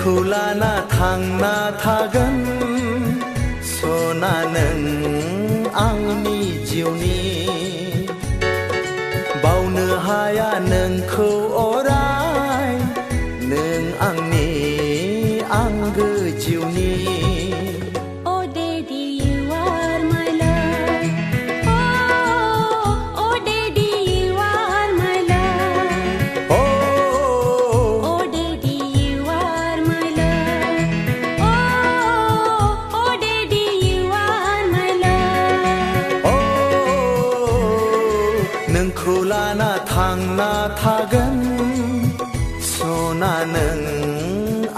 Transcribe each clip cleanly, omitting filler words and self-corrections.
नोंखौ लाना थांना थागोन सना नों आंनि जिउनि बावनो हाया नोंखौ अराय नों आंनि आंगो जिउनि नोंखौ लाना थांना थागोन सना नों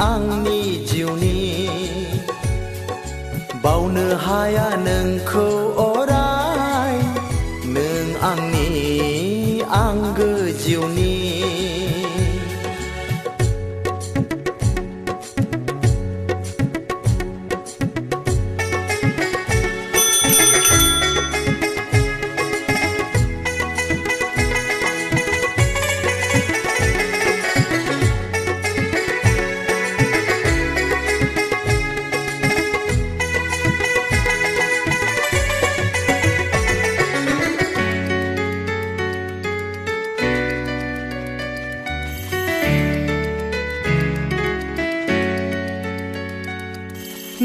आंनि जिउनि बावनो हाया नोंखौ अराय नों आंनि आंगो जिउनि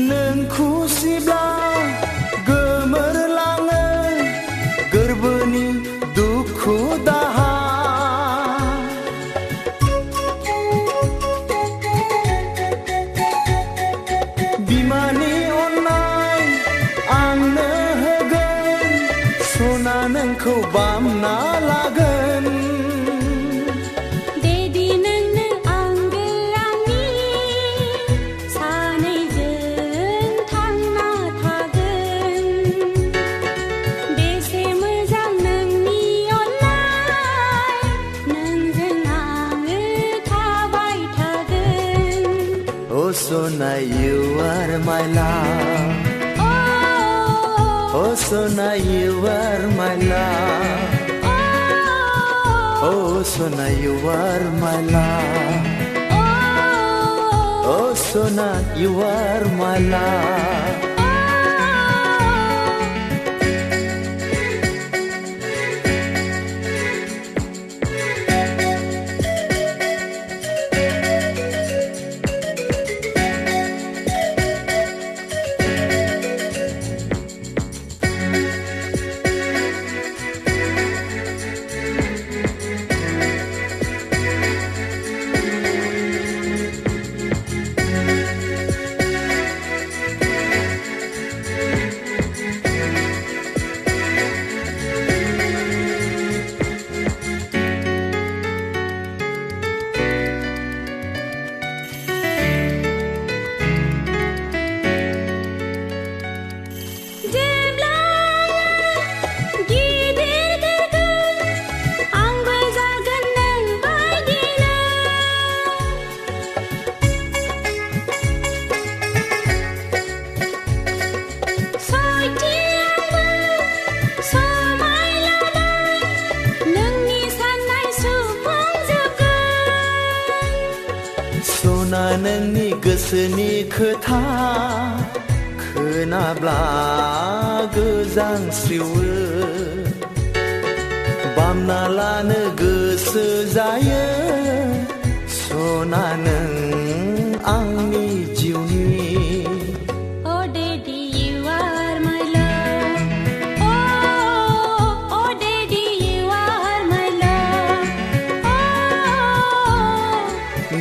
नोंखौ सिब्ला गोमोरलाङो गोरबोनि दुखु दाहा बिमानि अननाय आंनो होगोन सना नोंखौ बामना लागोन Oh Sona, you are my love. Oh Sona, you are my love. Oh Sona, you are my love. Oh Sona, you are my love. सना नोंनि गोसोनि खोथा खोनाब्ला गोजांस्रिवो बामना लानो गोसो जायो सना नों आंनि जिउनि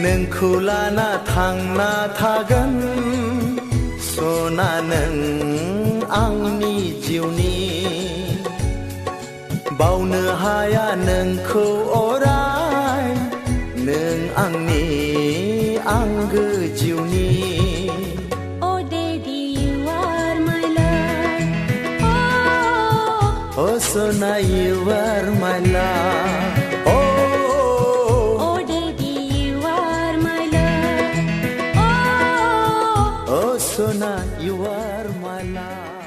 नोंखौ लाना थांना थागोन सना नों आंनि जिउनि बावनो हाया नोंखौ अराय नों आंनि आंगो जिउनि Oh Daddy, you are my love. Oh Sona, you are my love. Sona, you are my love.